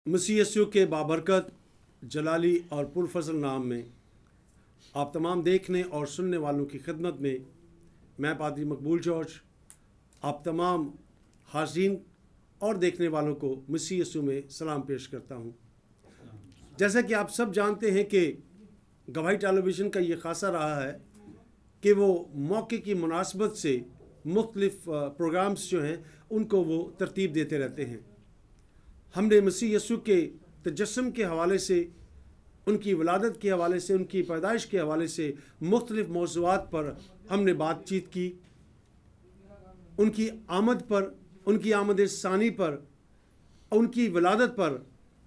मसीह यीशु के बाबरकत जलाली और पुरफजल नाम में आप तमाम देखने और सुनने वालों की खिदमत में मैं पादरी मकबूल जॉर्ज आप तमाम हाज़रीन और देखने वालों को मसीह यीशु में सलाम पेश करता हूँ। जैसा कि आप सब जानते हैं कि गवाही टेलीविज़न का ये खासा रहा है कि वो मौके की मुनासबत से मुख्तलिफ प्रोग्राम्स जो हैं उनको वो तरतीब देते रहते हैं। हमने मसीह यीशु के तजस्सुम के हवाले से, उनकी वलादत के हवाले से, उनकी पैदाइश के हवाले से मुख्तलिफ मौज़ूआत पर हमने बातचीत की। उनकी आमद पर, उनकी आमद सानी पर, उनकी वलादत पर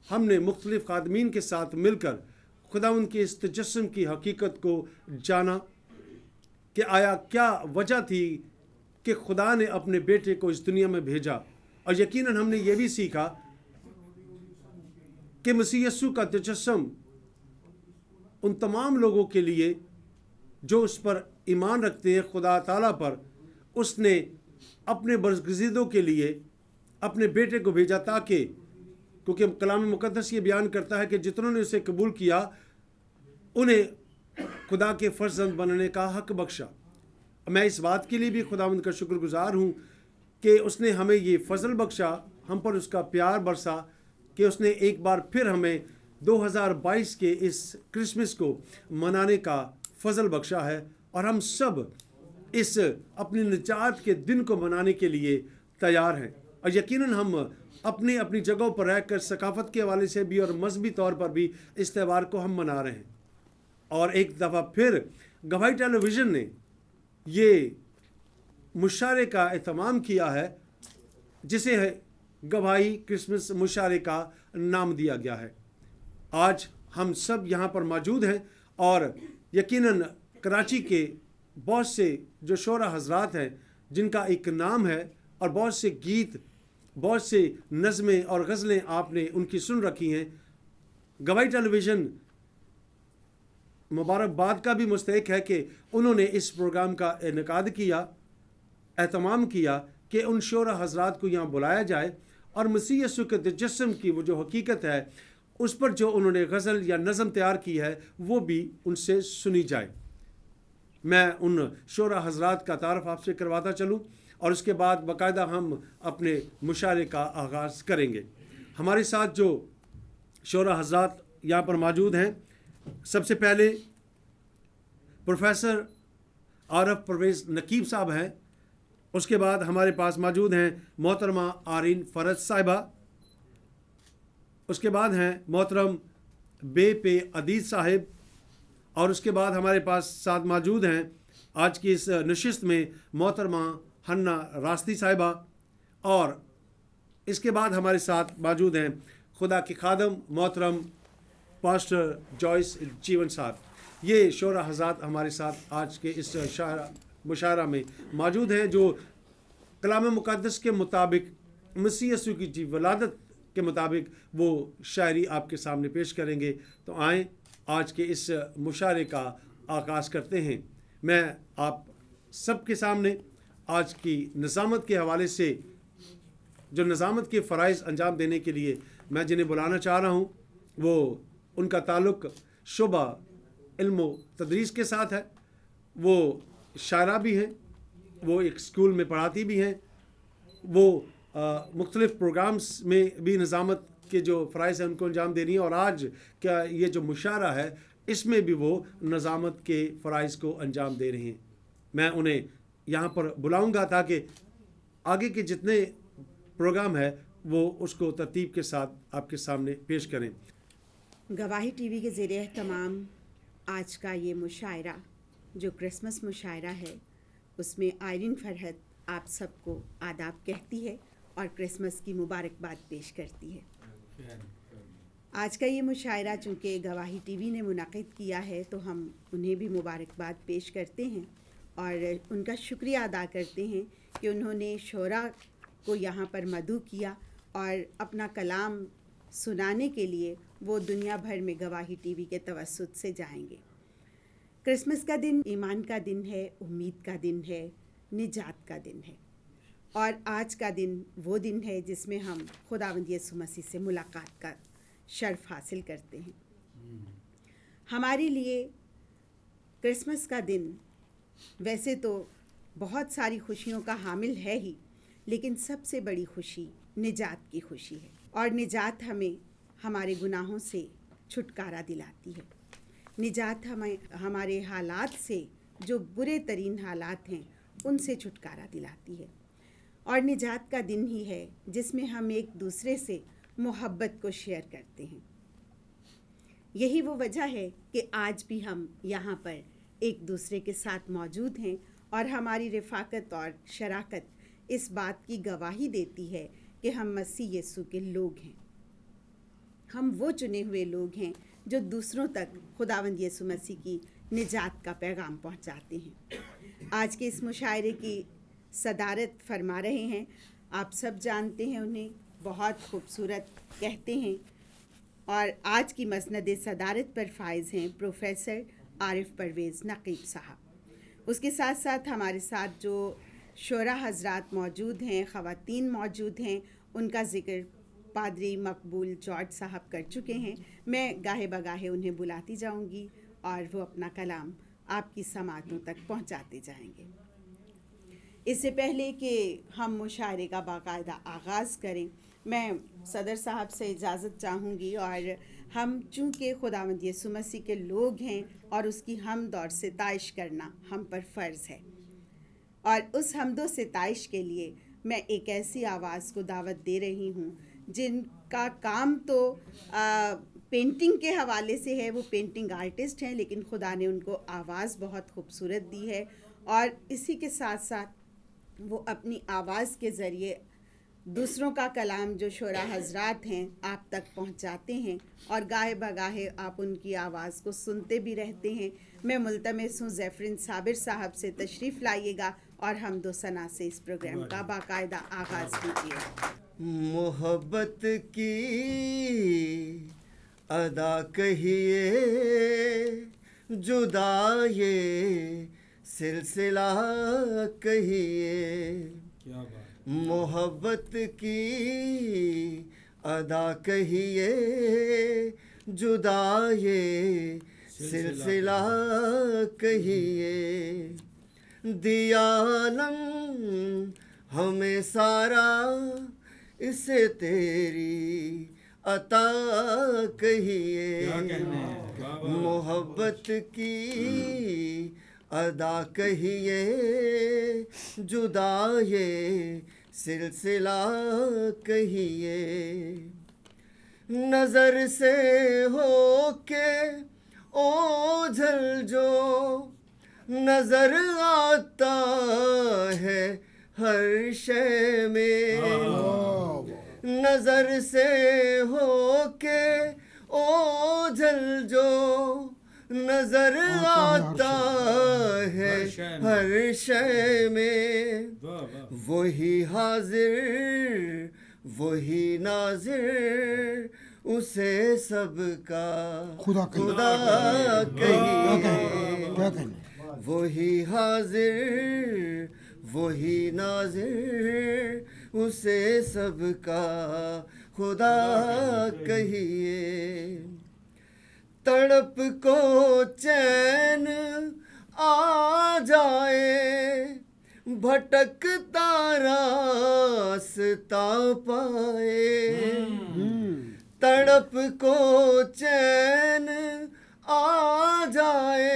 हमने मुख्तलिफ खादमीन के साथ मिलकर खुदा उनके इस तजस्सुम की हकीकत को जाना कि आया क्या वजह थी कि खुदा ने अपने बेटे को इस दुनिया में भेजा। और यकीनन हमने ये भी सीखा कि मसीह यीशु का तजस्सुम उन तमाम लोगों के लिए जो उस पर ईमान रखते हैं खुदा ताला पर, उसने अपने बरगज़ीदों के लिए अपने बेटे को भेजा ताकि, क्योंकि कलाम मुक़द्दस ये बयान करता है कि जितनों ने उसे कबूल किया उन्हें खुदा के फर्जंद बनने का हक बख्शा। मैं इस बात के लिए भी खुदावंद का शुक्रगुजार हूँ कि उसने हमें ये फ़ज़ल बख्शा, हम पर उसका प्यार बरसा कि उसने एक बार फिर हमें 2022 के इस क्रिसमस को मनाने का फ़ज़ल बख्शा है और हम सब इस अपनी निजात के दिन को मनाने के लिए तैयार हैं। और यकीनन हम अपनी अपनी जगहों पर रहकर सकाफ़त के हवाले से भी और मजहबी तौर पर भी इस त्यौहार को हम मना रहे हैं। और एक दफ़ा फिर गवाही टेलीविज़न ने ये मुशारे का एहतमाम किया है जिसे गवाही क्रिसमस मुशारे का नाम दिया गया है। आज हम सब यहाँ पर मौजूद हैं और यकीनन कराची के बहुत से जो शोरा हजरात हैं जिनका एक नाम है और बहुत से गीत, बहुत से नज़में और गज़लें आपने उनकी सुन रखी हैं। गवाही टेलीविज़न मुबारकबाद का भी मुस्तहिक है कि उन्होंने इस प्रोग्राम का इनेकाद किया, एहतमाम किया कि उन शोरा हजरात को यहाँ बुलाया जाए और मसीह यीशु के तजस्सुम की वो जो हकीकत है उस पर जो उन्होंने गज़ल या नज़म तैयार की है वो भी उनसे सुनी जाए। मैं उन शोरा हजरात का तारफ़ आपसे करवाता चलूँ और उसके बाद बाकायदा हम अपने मुशारे का आगाज़ करेंगे। हमारे साथ जो शोरा हजरात यहाँ पर मौजूद हैं, सबसे पहले प्रोफेसर आरफ परवेज़ नकीब साहब हैं। उसके बाद हमारे पास मौजूद हैं मोहतरमा आरीन फ़रज साहिबा। उसके बाद हैं मोहतरम बे पे अदीज़ साहिब। और उसके बाद हमारे पास साथ मौजूद हैं आज की इस नशिस्त में मोहतरमा हन्ना रास्ती साहिबा। और इसके बाद हमारे साथ मौजूद हैं खुदा के खादम मोहतरम पास्टर जॉयस जीवन साहब। ये शोरा हज़रात हमारे साथ आज के इस मुशायरा में मौजूद हैं जो कलाम मुक़द्दस के मुताबिक मसीह यीशु की जी वलादत के मुताबिक वो शायरी आपके सामने पेश करेंगे। तो आएँ आज के इस मुशायरे का आगाज़ करते हैं। मैं आप सबके सामने आज की निज़ामत के हवाले से जो निज़ामत के फ़राइज़ अंजाम देने के लिए मैं जिन्हें बुलाना चाह रहा हूँ वो उनका ताल्लुक़ शुबा इल्म तदरीस के साथ है। वो शायरा भी हैं, वो एक स्कूल में पढ़ाती भी हैं, वो मुख्तलिफ़ प्रोग्राम्स में भी निज़ामत के जो फ़राइज़ हैं उनको अंजाम दे रही हैं। और आज क्या ये जो मुशायरा है इसमें भी वो निज़ामत के फ़राइज़ को अंजाम दे रही हैं। मैं उन्हें यहाँ पर बुलाऊँगा ताकि आगे के जितने प्रोग्राम है वो उसको तरतीब के साथ आपके सामने पेश करें। गवाही टीवी के ज़रिए तमाम आज का ये मुशायरा जो क्रिसमस मुशायरा है उसमें आयरीन फरहत आप सबको आदाब कहती है और क्रिसमस की मुबारकबाद पेश करती है। आज का ये मुशायरा चूँकि गवाही टीवी ने मुनाकिद किया है तो हम उन्हें भी मुबारकबाद पेश करते हैं और उनका शुक्रिया अदा करते हैं कि उन्होंने शोरा को यहाँ पर मदऊ किया और अपना कलाम सुनाने के लिए वो दुनिया भर में गवाही टीवी के तवस्सुत से जाएंगे। क्रिसमस का दिन ईमान का दिन है, उम्मीद का दिन है, निजात का दिन है और आज का दिन वो दिन है जिसमें हम खुदावंद यीशु मसीह से मुलाकात का शर्फ हासिल करते हैं। हमारे लिए क्रिसमस का दिन वैसे तो बहुत सारी खुशियों का हामिल है ही, लेकिन सबसे बड़ी खुशी निजात की खुशी है। और निजात हमें हमारे गुनाहों से छुटकारा दिलाती है। निजात हमें हमारे हालात से, जो बुरे तरीन हालात हैं, उनसे छुटकारा दिलाती है। और निजात का दिन ही है जिसमें हम एक दूसरे से मोहब्बत को शेयर करते हैं। यही वो वजह है कि आज भी हम यहाँ पर एक दूसरे के साथ मौजूद हैं और हमारी रफ़ाकत और शराकत इस बात की गवाही देती है कि हम मसीह यीशु के लोग हैं। हम वो चुने हुए लोग हैं जो दूसरों तक खुदावंद यीशु मसीह की निजात का पैगाम पहुंचाते हैं। आज के इस मुशायरे की सदारत फरमा रहे हैं, आप सब जानते हैं उन्हें, बहुत खूबसूरत कहते हैं। और आज की मसनद सदारत पर फाइज हैं प्रोफेसर आरिफ परवेज़ नकीब साहब। उसके साथ साथ हमारे साथ जो शोरा हजरात मौजूद हैं, ख़वातीन मौजूद हैं, उनका ज़िक्र पादरी मकबूल जॉर्ज साहब कर चुके हैं। मैं गाहे बगाहे उन्हें बुलाती जाऊंगी और वो अपना कलाम आपकी समातों तक पहुंचाते जाएंगे। इससे पहले कि हम मुशायरे का बाकायदा आगाज़ करें, मैं सदर साहब से इजाज़त चाहूँगी। और हम चूँकि खुदावंद यीशु मसीह के लोग हैं और उसकी हमद और सिताइश करना हम पर फ़र्ज़ है, और उस हमदो सिताइश के लिए मैं एक ऐसी आवाज़ को दावत दे रही हूँ जिनका काम तो पेंटिंग के हवाले से है। वो पेंटिंग आर्टिस्ट हैं, लेकिन खुदा ने उनको आवाज़ बहुत खूबसूरत दी है और इसी के साथ साथ वो अपनी आवाज़ के ज़रिए दूसरों का कलाम जो शोरा हजरात हैं आप तक पहुंचाते हैं और गाहे बगाहे आप उनकी आवाज़ को सुनते भी रहते हैं। मैं मुल्तमिस हूँ ज़ैफरिन साबिर साहब से तशरीफ़ लाइएगा और हम दो सना से इस प्रोग्राम का बाकायदा आगाज़ कीजिए। मोहब्बत की अदा कहिए, जुदा ये सिलसिला कहिए। क्या बात। मोहब्बत की अदा कहिए, जुदा ये सिलसिला कहिए। दियालम हमें सारा इसे तेरी अता कहिए। क्या कहने हैं। वाह, वाह। मोहब्बत की अदा कहिए, जुदा ये सिलसिला कहिए। नज़र से होके ओझल जो नज़र आता है हर शय में। नज़र से होके ओझल जो नज़र आता है हर शय में। वाह, वाह। वही हाजिर वही नाजिर, उसे सबका खुदा कहिए। क्या कहने। वही हाजिर वही नाजिर, उसे सबका खुदा कहिए। तड़प को चैन आ जाए, भटकता रास्ता पाए। तड़प को चैन आ जाए,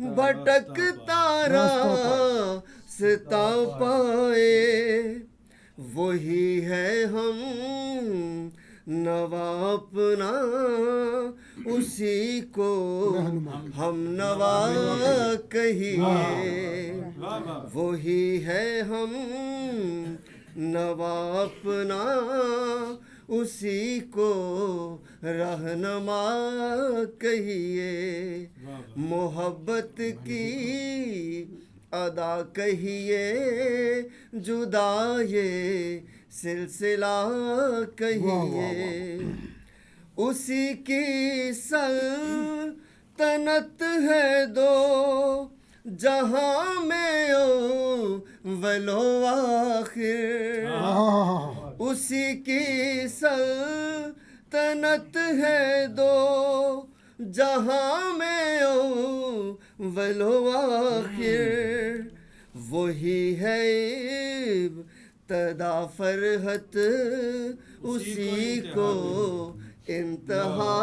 भटकता रास्ता पाए। वही है हम नवा अपना, उसी को हम नवा कहिए। वाह, वाह। वही है हम नवा अपना, उसी को रहनमा कहिए। वाह, वाह। मोहब्बत की अदा कहिए, जुदा ये सिलसिला कहिए। उसी की सल्तनत है दो जहां में वलो आखिर। उसी की सल्तनत जन्नत है दो जहां में वलो आखिर वही है इब्तदा फरहत उसी को इंतहा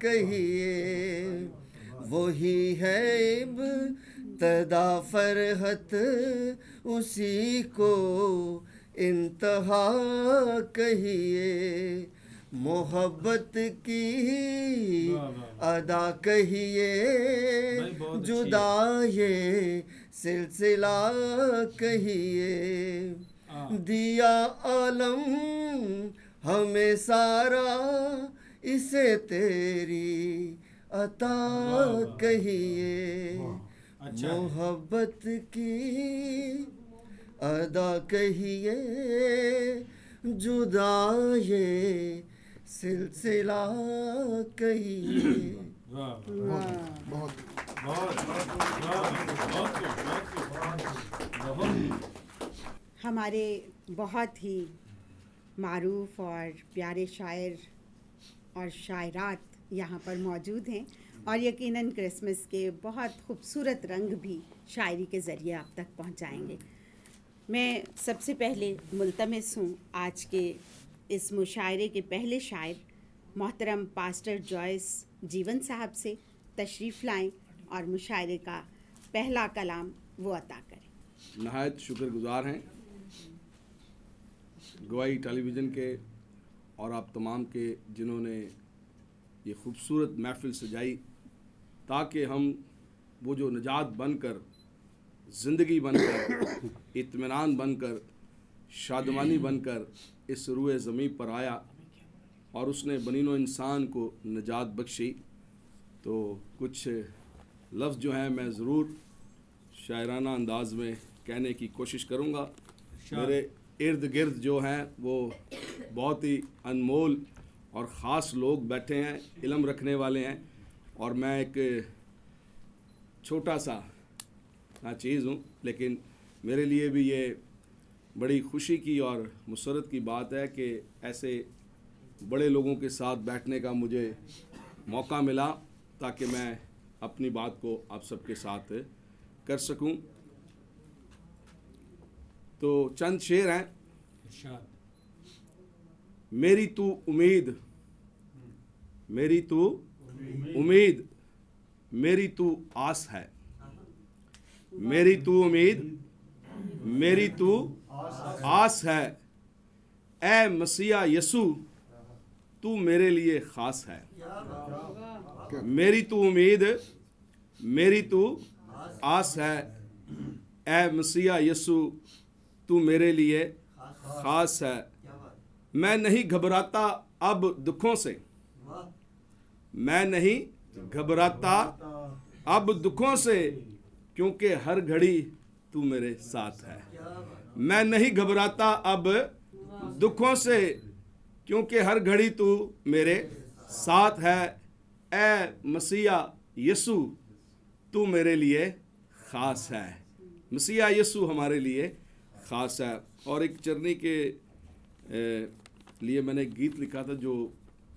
कहिए वही है इब्तदा फरहत उसी को इंतहा कहिए मोहब्बत की अदा कहिए भाई, बहुत अच्छी जुदा ये सिलसिला कहिए हाँ। दिया आलम हमें सारा इसे तेरी अता कहिए अच्छा है। मोहब्बत की अदा कहिए जुदा ये सिलसिला कहिए वाह बहुत बहुत बहुत हमारे बहुत ही मारूफ और प्यारे शायर और शायरात यहाँ पर मौजूद हैं और यकीनन क्रिसमस के बहुत खूबसूरत रंग भी शायरी के ज़रिए आप तक पहुँचाएंगे। मैं सबसे पहले मुल्तमिस हूँ आज के इस मुशायरे के पहले शायर मोहतरम पास्टर जॉयस जीवन साहब से तशरीफ़ लाएं और मुशायरे का पहला कलाम वो अता करें। नहायत शुक्रगुजार हैं गवाही टेलीविज़न के और आप तमाम के जिन्होंने ये खूबसूरत महफ़िल सजाई ताकि हम वो जो निजात बनकर ज़िंदगी बनकर इत्मीनान बनकर शादमानी बनकर इस रूए ज़मीन पर आया और उसने बनीनो इंसान को निजात बख्शी। तो कुछ लफ्ज़ जो हैं मैं ज़रूर शायराना अंदाज में कहने की कोशिश करूँगा। मेरे इर्द गिर्द जो हैं वो बहुत ही अनमोल और ख़ास लोग बैठे हैं, इल्म रखने वाले हैं और मैं एक छोटा सा चीज़ हूँ, लेकिन मेरे लिए भी ये बड़ी खुशी की और मुसरत की बात है कि ऐसे बड़े लोगों के साथ बैठने का मुझे मौका मिला ताकि मैं अपनी बात को आप सबके साथ कर सकूं। तो चंद शेर हैं। इरशाद। मेरी तू उम्मीद, मेरी तू उम्मीद, मेरी तू आस है, मेरी तू उम्मीद, मेरी तू आस है, ए मसीहा यसू तू मेरे लिए ख़ास है। मेरी तू उम्मीद, मेरी तू आस है, ए मसीहा यसू तू मेरे लिए ख़ास है। मैं नहीं घबराता अब दुखों से, मैं नहीं घबराता अब दुखों से, क्योंकि हर घड़ी तू मेरे साथ है। मैं नहीं घबराता अब दुखों से, क्योंकि हर घड़ी तू मेरे साथ है। ए मसीहा यसू तू मेरे लिए ख़ास है। मसीहा यसू हमारे लिए ख़ास है। और एक चरनी के लिए मैंने एक गीत लिखा था जो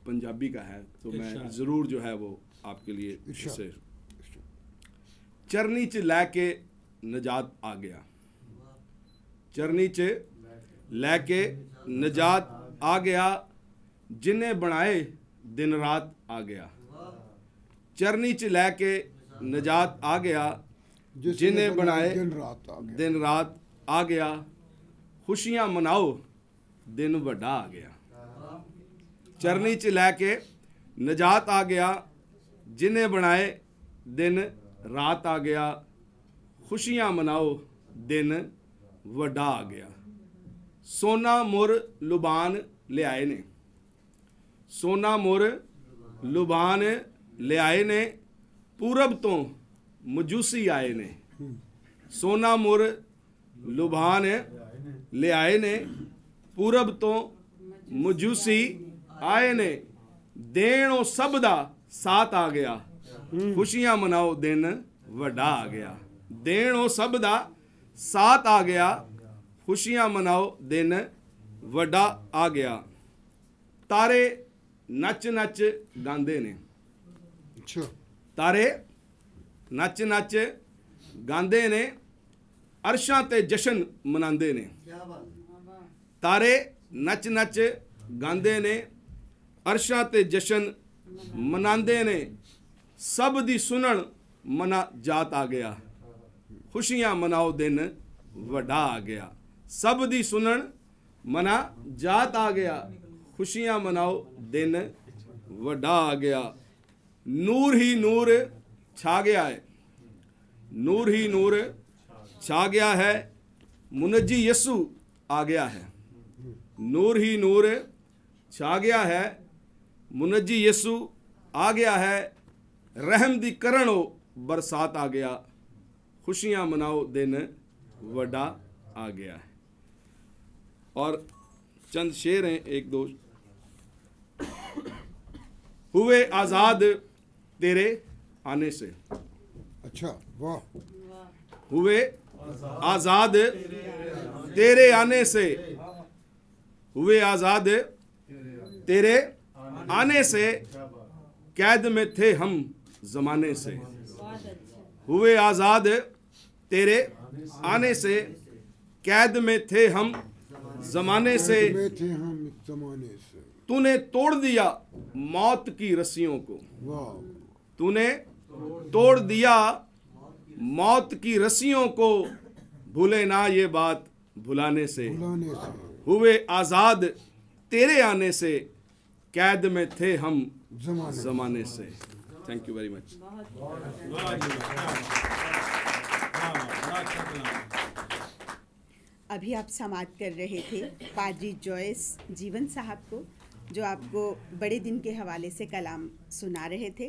पंजाबी का है, तो मैं ज़रूर जो है वो आपके लिए इसे चरनी च लैके नजात आ गया, चरनी च लैके नजात आ गया, जिन्हें बनाए दिन रात आ गया। चरनी च लैके नजात आ गया, जिन्हें बनाए दिन रात आ गया, खुशियां मनाओ दिन वड्डा आ गया। चरनी च लैके नजात आ गया, जिन्हें बनाए दिन रात आ गया, खुशियां मनाओ दिन वड्डा आ गया। सोना मुर लुबान ले आए ने, सोना मुर लुबान ले आए ने, पूरब तो मजूसी आए ने। सोना मुर लुभान ले आए ने, पूरब तो मजूसी आए ने, देणों सब दा साथ आ गया, खुशियां मनाओ दिन वड्डा आ गया। देणों सब दा साथ आ गया, खुशियां मनाओ दिन वड्डा आ गया। तारे ਨੱਚ ਨੱਚ ਗਾਉਂਦੇ ਨੇ अच्छा ਤਾਰੇ ਨੱਚ ਨੱਚ ਗਾਉਂਦੇ ਨੇ ਅਰਸ਼ਾਂ ਤੇ ਜਸ਼ਨ ਮਨਾਉਂਦੇ ਨੇ ਤਾਰੇ ਨੱਚ ਨੱਚ ਗਾਉਂਦੇ ਨੇ ਅਰਸ਼ਾਂ ਤੇ ਜਸ਼ਨ ਮਨਾਉਂਦੇ ਨੇ ਸਭ ਦੀ ਸੁਣਨ ਮਨਾ ਜਾਤ ਆ ਗਿਆ ਖੁਸ਼ੀਆਂ ਮਨਾਓ ਦਿਨ ਵੱਡਾ ਆ ਗਿਆ ਸਭ ਦੀ ਸੁਣਨ ਮਨਾ ਜਾਤ ਆ ਗਿਆ ਖੁਸ਼ੀਆਂ ਮਨਾਓ ਦਿਨ ਵੱਡਾ ਆ ਗਿਆ ਨੂਰ ਹੀ ਨੂਰ ਛਾ ਗਿਆ ਹੈ ਨੂਰ ਹੀ ਨੂਰ ਛਾ ਗਿਆ ਹੈ ਮੁਨੱਜੀ ਯਸੂ ਆ ਗਿਆ ਹੈ ਨੂਰ ਹੀ ਨੂਰ ਛਾ ਗਿਆ ਹੈ ਮੁਨੱਜੀ ਯਸੂ ਆ ਗਿਆ ਹੈ ਰਹਿਮ ਦੀ ਕਰਨ ਉਹ ਬਰਸਾਤ ਆ ਗਿਆ खुशियां मनाओ दिन वड्डा आ गया है और चंद शेर हैं एक दो हुए आज़ाद तेरे आने से अच्छा वाह हुए आज़ाद तेरे आने से हुए आज़ाद तेरे आने से कैद में थे हम ज़माने से हुए आज़ाद तेरे आने से कैद में थे हम ज़माने से में थे हम जमाने से तूने तोड़ दिया मौत की रस्सियों को वाह तूने तोड़ दिया मौत की रस्सियों को भूले ना ये बात भुलाने से बुलाने से हुए आज़ाद तेरे आने से कैद में थे हम जमाने ज़माने से थैंक यू वेरी मच वाह जी वाह वाह बड़ा अच्छा कलाम अभी आप समाप्त कर रहे थे पादरी जॉयस जीवन साहब को जो आपको बड़े दिन के हवाले से कलाम सुना रहे थे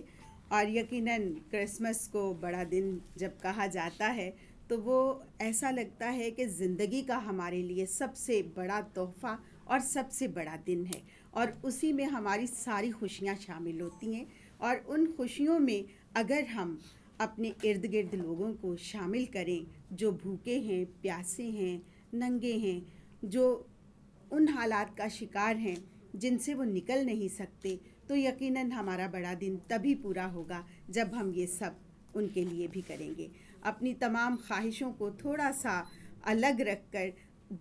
और यकीनन क्रिसमस को बड़ा दिन जब कहा जाता है तो वो ऐसा लगता है कि ज़िंदगी का हमारे लिए सबसे बड़ा तोहफ़ा और सबसे बड़ा दिन है और उसी में हमारी सारी खुशियाँ शामिल होती हैं और उन खुशियों में अगर हम अपने इर्द गिर्द लोगों को शामिल करें जो भूखे हैं प्यासे हैं नंगे हैं जो उन हालात का शिकार हैं जिनसे वो निकल नहीं सकते तो यकीनन हमारा बड़ा दिन तभी पूरा होगा जब हम ये सब उनके लिए भी करेंगे अपनी तमाम ख्वाहिशों को थोड़ा सा अलग रखकर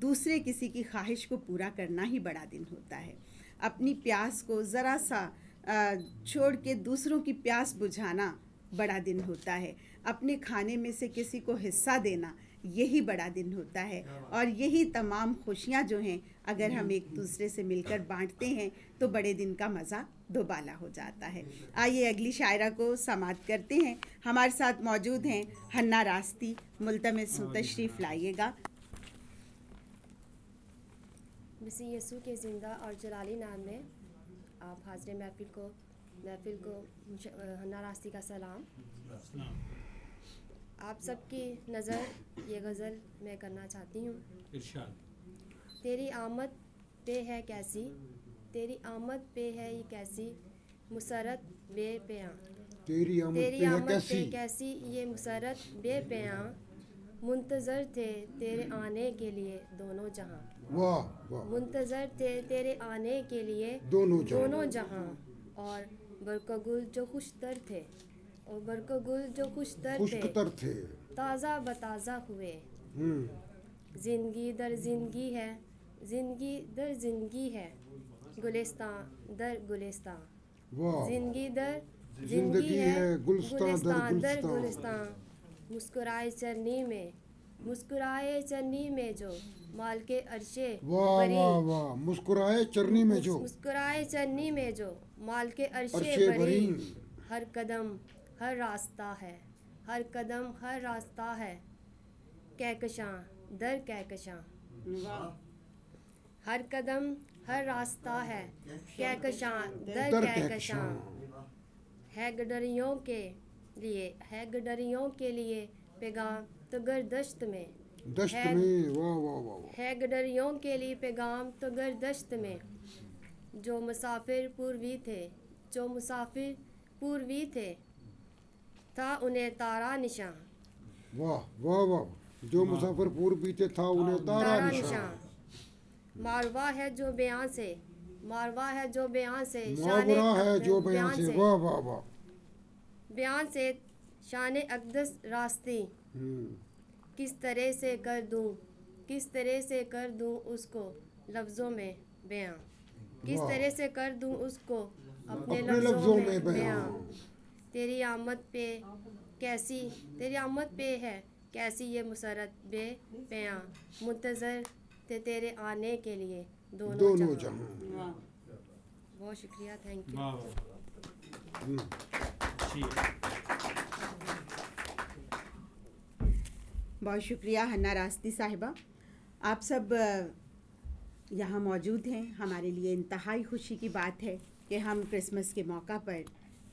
दूसरे किसी की ख्वाहिश को पूरा करना ही बड़ा दिन होता है अपनी प्यास को ज़रा सा छोड़ के दूसरों की प्यास बुझाना बड़ा दिन होता है अपने खाने में से किसी को हिस्सा देना यही बड़ा दिन होता है और यही तमाम खुशियाँ जो हैं अगर हम एक दूसरे से मिलकर बांटते हैं तो बड़े दिन का मज़ा दोबाला हो जाता है। आइए अगली शायरा को समाप्त करते हैं। हमारे साथ मौजूद हैं हन्ना रास्ती, मुल्तमिस तशरीफ़ लाइएगा। मसीह यीशु के ज़िंदा और जलाली नाम में आप हाज़िर महफिल को हन्ना रास्ती का सलाम। आप सबकी नज़र ये गज़ल मैं करना चाहती हूँ। इरशाद तेरी आमद पे है कैसी, तेरी आमद पे है ये कैसी मुसरत बेपयां, तेरी आमद तेरी पे है आमद पे कैसी कैसी ये मुसरत बेपयां, मुंतज़र थे तेरे आने के लिए दोनों जहां, वाह वाह मुंतज़र थे तेरे आने के लिए दोनों जहां और बरकगुल जो खुशतर थे और बरकगुल जो खुशतर थे खुशतर थे ताज़ा बताज़ा हुए। ज़िंदगी दर ज़िंदगी है, ज़िंदगी दर ज़िंदगी है, गुलिस्तान दर गुलिस्तान, वाह ज़िंदगी दर जिंदगी है गुलिस्तान दर गुलिस्तान, गुलिस्तान मुस्कुराए चरनी में जो माल के अरशे वाह बरी, वाह वाह मुस्कुराए चरनी में जो मुस्कुराए चरनी में जो माल के अरशे अरशे बरी, बरी, हर कदम हर रास्ता है, हर कदम हर रास्ता है, कहकशां दर कहकशां, हर कदम हर रास्ता है, कहकशां दर दर कहकशां, कहकशां है गडरियों के लिए पैगाम तो गर्दश्त में, दश्त है- में वाह वाह वाह वाह है गडरियों के लिए पैगाम तो गर्दश्त में, जो मुसाफिर पूर्वी थे था उन्हें तारा निशां, वाह वाह वाह जो मुसाफिर पूर्व बीते था उन्हें तारा निशान मारवा है जो बयां से मारवा है जो बयान से मुहावरा है जो बयान से वाह वाह वाह बयान से शान अक़दस रास्ती किस तरह से कर दूं उसको लफ्ज़ों में बयां किस वाह। तरह से कर दूं उसको अपने अपने लफ्ज़ों में बयां। बयां तेरी आमद पे है कैसी ये मुसरत बयां मुंतज़र थे तेरे आने के लिए दोनों दोनों जहां। जहां बहुत शुक्रिया, थैंक यू। वाह वाह अच्छी है। बहुत शुक्रिया हन्ना रास्ती साहिबा। आप सब यहाँ मौजूद हैं। हमारे लिए इंतहाई खुशी की बात है कि हम क्रिसमस के मौका पर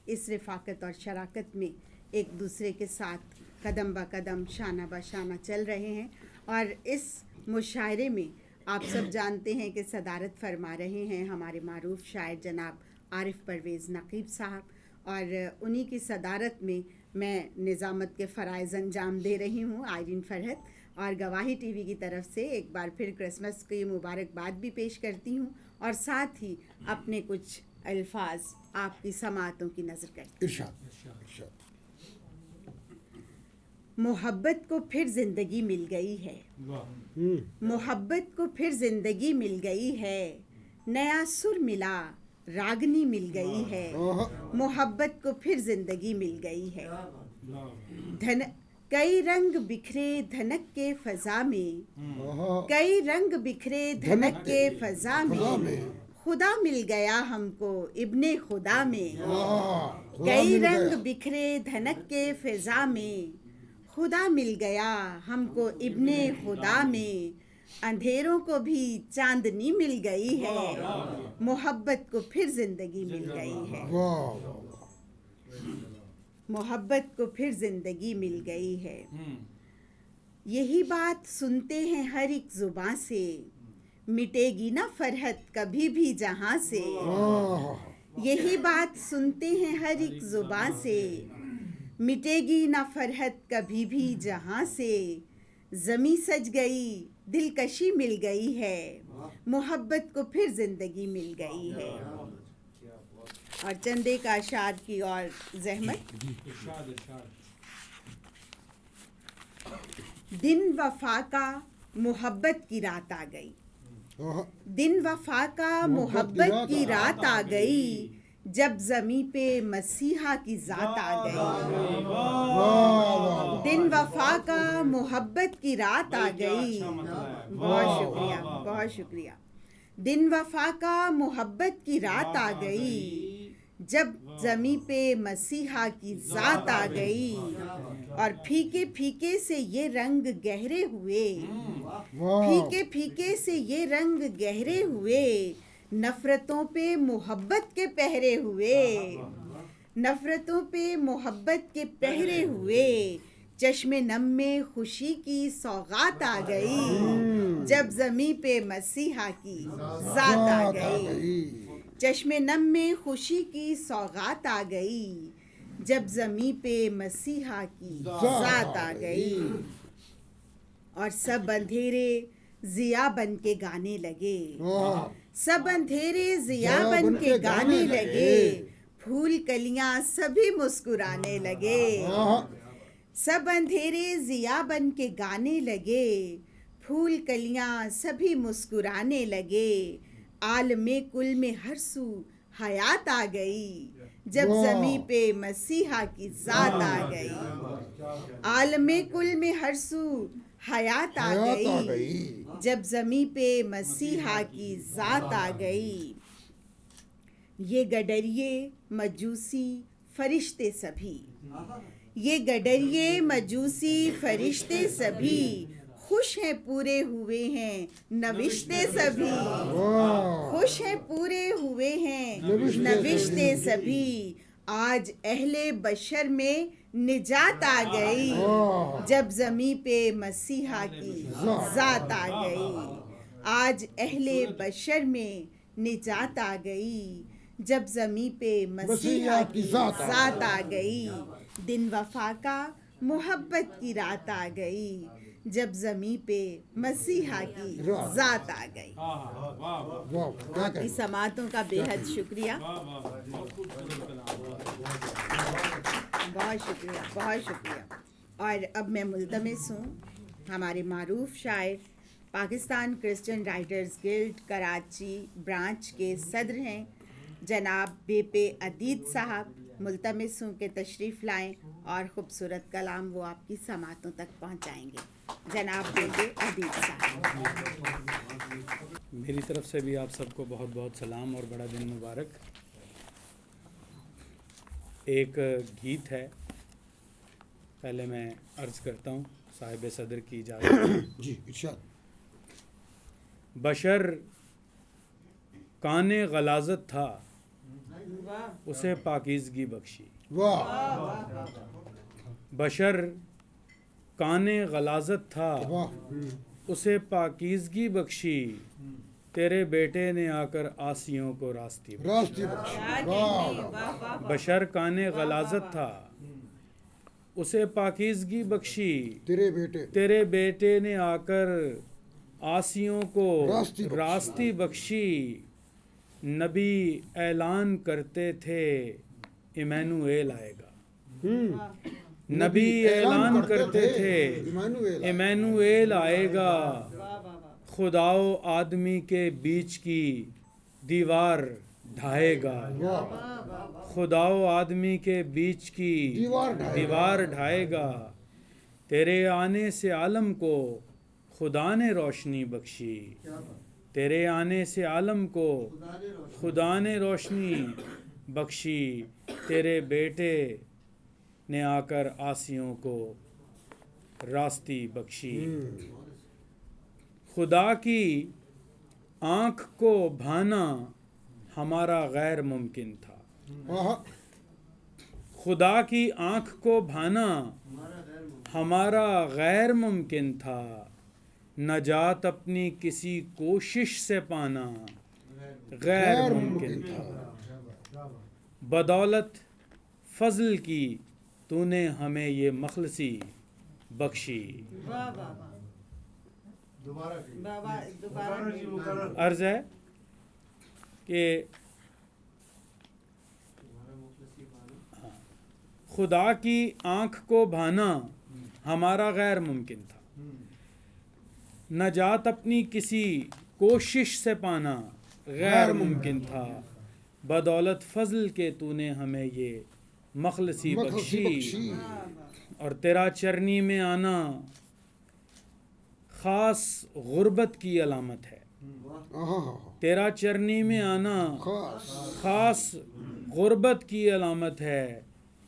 इस रफ़ाकत और शराकत में एक दूसरे के साथ कदम ब कदम शाना ब शाना चल रहे हैं। और इस मुशायरे में आप सब जानते हैं कि सदारत फरमा रहे हैं हमारे मारूफ शायर जनाब आरिफ परवेज़ नकीब साहब, और उन्हीं की सदारत में मैं निज़ामत के फ़राइज़ अंजाम दे रही हूँ आयरीन फरहत। और गवाही टीवी की तरफ से एक बार फिर क्रिसमस की मुबारकबाद भी पेश करती हूँ और साथ ही अपने कुछ अल्फाज आपकी समातों की नज़र करती इरशाद मोहब्बत को फिर ज़िंदगी मिल गई है, वाह मोहब्बत को फिर ज़िंदगी मिल गई है, नया सुर मिला रागनी मिल गई है, मोहब्बत को फिर ज़िंदगी मिल गई है। धन कई रंग बिखरे धनक के फ़ज़ा में, कई रंग बिखरे धनक के फ़ज़ा में, खुदा मिल गया हमको इब्ने खुदा में। कई रंग बिखरे धनक के फ़ज़ा में, खुदा मिल गया हमको इब्ने खुदा में, अंधेरों को भी चांदनी मिल गई है, मोहब्बत को फिर ज़िंदगी मिल गई है, मोहब्बत को फिर ज़िंदगी मिल गई है। यही बात सुनते हैं हर एक ज़ुबां से, मिटेगी ना फरहत कभी भी जहाँ से। यही बात सुनते हैं हर एक ज़ुबां से, मिटेगी ना फरहत कभी भी जहाँ से। ज़मी सज गई दिलकशी मिल गई है, मोहब्बत को फिर ज़िंदगी मिल गई है। और चंदे का अशार की और ज़हमत। इरशाद इरशाद। दिन वफ़ा का मोहब्बत की रात आ गई, दिन वफ़ा का मोहब्बत की रात आ गई, जब ज़मी पे मसीहा की ज़ात आ गई। दिन वफ़ा का मोहब्बत की रात आ गई। बहुत शुक्रिया, बहुत शुक्रिया। दिन वफ़ा का मोहब्बत की रात आ गई, जब ज़मी पे मसीहा की ज़ात आ गई। और फीके फीके से ये रंग गहरे हुए, फीके फीके से ये रंग गहरे हुए, नफ़रतों पे मोहब्बत के पहरे हुए, नफ़रतों पे मोहब्बत के पहरे हुए। चश्मे नम में खुशी की सौगात आ गई, जब ज़मी पे मसीहा की ज़ात आ गई। चश्मे नम में खुशी की सौगात आ गई, जब ज़मी पे मसीहा की ज़ात आ गई। और सब अंधेरे ज़िया बन के गाने लगे, सब अंधेरे ज़िया बन के गाने लगे, फूल कलियां सभी मुस्कुराने लगे। सब अंधेरे ज़िया बन के गाने लगे, फूल कलियां सभी मुस्कुराने लगे। आलमे कुल में हर सू हयात आ गई, जब ज़मी पे मसीहा की ज़ात आ गई। आलमे कुल में हर सू हयात आ गई, जब ज़मी पे मसीहा की ज़ात आ गई। ये गडरिये मजूसी फरिश्ते सभी, ये गडरिये मजूसी फरिश्ते सभी, खुश हैं पूरे हुए हैं नविश्ते सभी, खुश हैं पूरे हुए हैं नविश्ते सभी। आज अहले बशर में निजात आ गई, जब ज़मी पे मसीहा की ज़ात आ गई। आज अहले बशर में निजात आ गई, जब ज़मी पे मसीहा की ज़ात आ गई। दिन वफ़ा का मोहब्बत की रात आ गई, जब ज़मी पे मसीहा की ज़ात आ गई। वाह वाह वाह क्या आपकी कहना समातों का बेहद शुक्रिया, वाह वाह वाह, बहुत खूबसूरत कलाम। बहुत शुक्रिया, बहुत शुक्रिया। और अब मैं मुल्तमिस हूँ हमारे मारूफ शायर, Pakistan Christian writers guild Karachi branch के सदर हैं जनाब बेपे अदीद साहब, मुल्तमिस हूँ कि तशरीफ़ लाएं और ख़ूबसूरत कलाम वो आपकी समातों तक पहुँचाएंगे। जनाब बेपे अदीद साहब। मेरी तरफ से भी आप सबको बहुत बहुत सलाम और बड़ा दिन मुबारक। एक गीत है, पहले मैं अर्ज़ करता हूँ साहिब सदर की इजाज़त। जी इरशाद। बशर काने गलाजत था, उसे पाकीज़गी बख्शी। वाह बशर काने गलाजत था, वाह उसे पाकीज़गी बख्शी। तेरे बेटे ने आकर आसियों को रास्ती बख्शी। रास्ते बख्शी। वाह बशर काने गलाजत था, उसे पाकीज़गी बख्शी। तेरे बेटे ने आकर आसियों को रास्ती बख्शी। नबी ऐलान करते थे इमैनुएल आएगा। नबी ऐलान करते थे इमैनुएल आएगा। खुदाओ आदमी के बीच की दीवार ढाएगा। खुदाओ आदमी के बीच की दीवार ढाएगा। तेरे आने से आलम को खुदा ने रोशनी बख्शी। तेरे आने से आलम को खुदा ने रोशनी बख्शी। तेरे बेटे ने आकर आसियों को रास्ती बख्शी। खुदा की आँख को भाना हमारा गैर मुमकिन था। खुदा की आँख को भाना हमारा गैर मुमकिन था। नजात अपनी किसी कोशिश से पाना गैर मुमकिन था। बदौलत फजल की तूने हमें ये मखलसी बख्शी। अर्ज है कि खुदा की आँख को भाना हमारा गैर मुमकिन था। नजात अपनी किसी कोशिश से पाना गैर मुमकिन था। बदौलत फजल के तूने हमें ये मखलसी बख्शी। और तेरा चरनी में आना ख़ास गुर्बत की अलामत है। तेरा चरनी में आना ख़ास गुर्बत की अलामत है।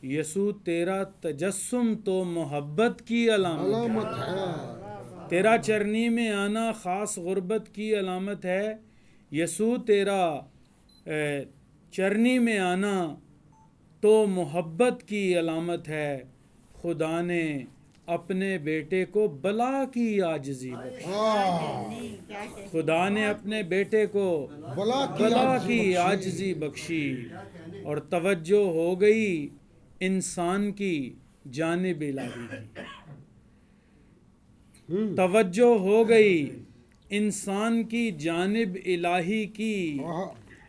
यसू तेरा तजस्सुम तो मोहब्बत की अलामत है। तेरा चरनी में आना ख़ास गुर्बत की अलामत है। यसू तेरा चरनी में आना तो मोहब्बत की अलामत है। खुदा ने अपने बेटे को बला की आजिज़ी बख्शी। खुदा ने अपने बेटे को बला की आजिज़ी बख्शी। और तवज्जो हो गई इंसान की जानिब इलाही की। तवज्जो हो गई इंसान की जानिब इलाही की।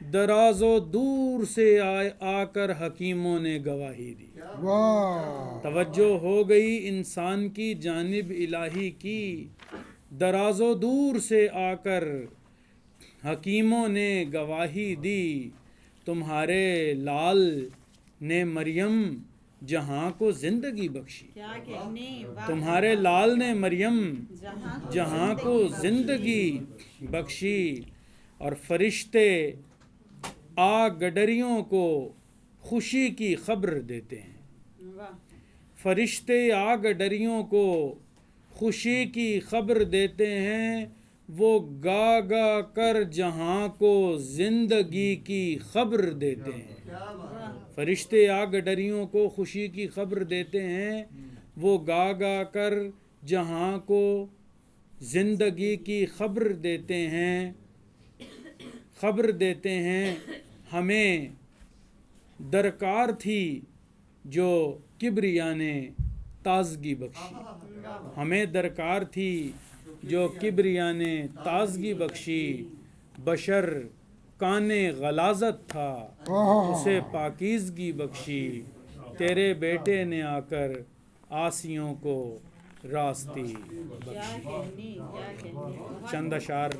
दराज़ो दूर से आकर हकीमों ने गवाही दी। तवज्जो हो गई इंसान की जानिब इलाही की। दराज़ो दूर से आकर हकीमों ने गवाही दी। तुम्हारे लाल ने मरियम जहाँ को जिंदगी बख्शी। तुम्हारे लाल ने मरियम जहाँ को जिंदगी बख्शी। और फरिश्ते आगडरियों को खुशी की खबर देते हैं। फरिश्ते आगडरियों को खुशी की खबर देते हैं। वो गा गा कर जहाँ को जिंदगी की खबर देते हैं। फरिश्ते आगडरियों को खुशी की खबर देते हैं। वो गा गा कर जहाँ को जिंदगी की खबर देते हैं। खबर देते हैं हमें दरकार थी जो किब्रिया ने ताजगी बख्शी। हमें दरकार थी जो किब्रिया ने ताजगी बख्शी। बशर काने गलाजत था, आहा। उसे पाकीज़गी बख्शी, तेरे बेटे ने आकर आसियों को रास्ती बख्शी। चंद अशार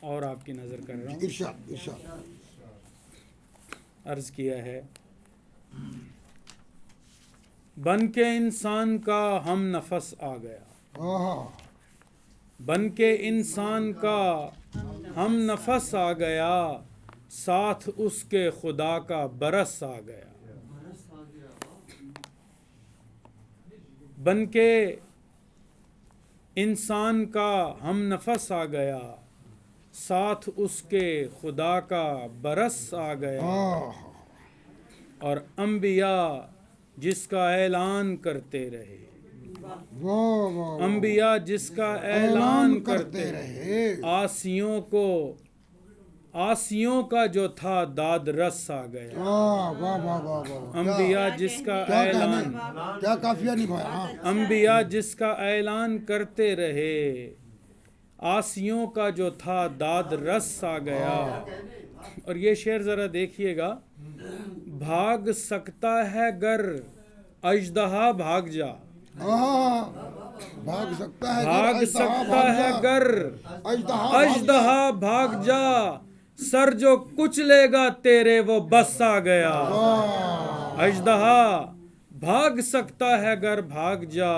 और आपकी नज़र कर रहा हूँ। इरशाद इरशाद। अर्ज़ किया है, बन के इंसान का हम नफस आ गया, आहा। बन के इंसान का हम नफस आ गया, साथ उसके खुदा का बरस आ गया। बन के इंसान का हम नफस आ गया, साथ उसके खुदा का बरस आ गया। आहा। और अंबिया जिसका ऐलान करते रहे, वाह वाह। अंबिया जिसका ऐलान करते रहे। आसियों का जो था दाद रस आ गया। वाह वाह वाह वाह वाह। अंबिया जिसका क्या कहना ऐलान, है? क्या काफिया निभाया। हाँ। अंबिया जिसका ऐलान करते रहे, आसियों का जो था दाद रस आ गया। और ये शेर जरा देखिएगा, भाग सकता है गर अजदहा भाग जा, आहा। भाग सकता है भाग अजदहा सकता भाग है जा। गर अजदहा भाग जा, सर जो कुचलेगा तेरे वो बस आ गया। वाह। अजदहा भाग सकता है गर भाग जा,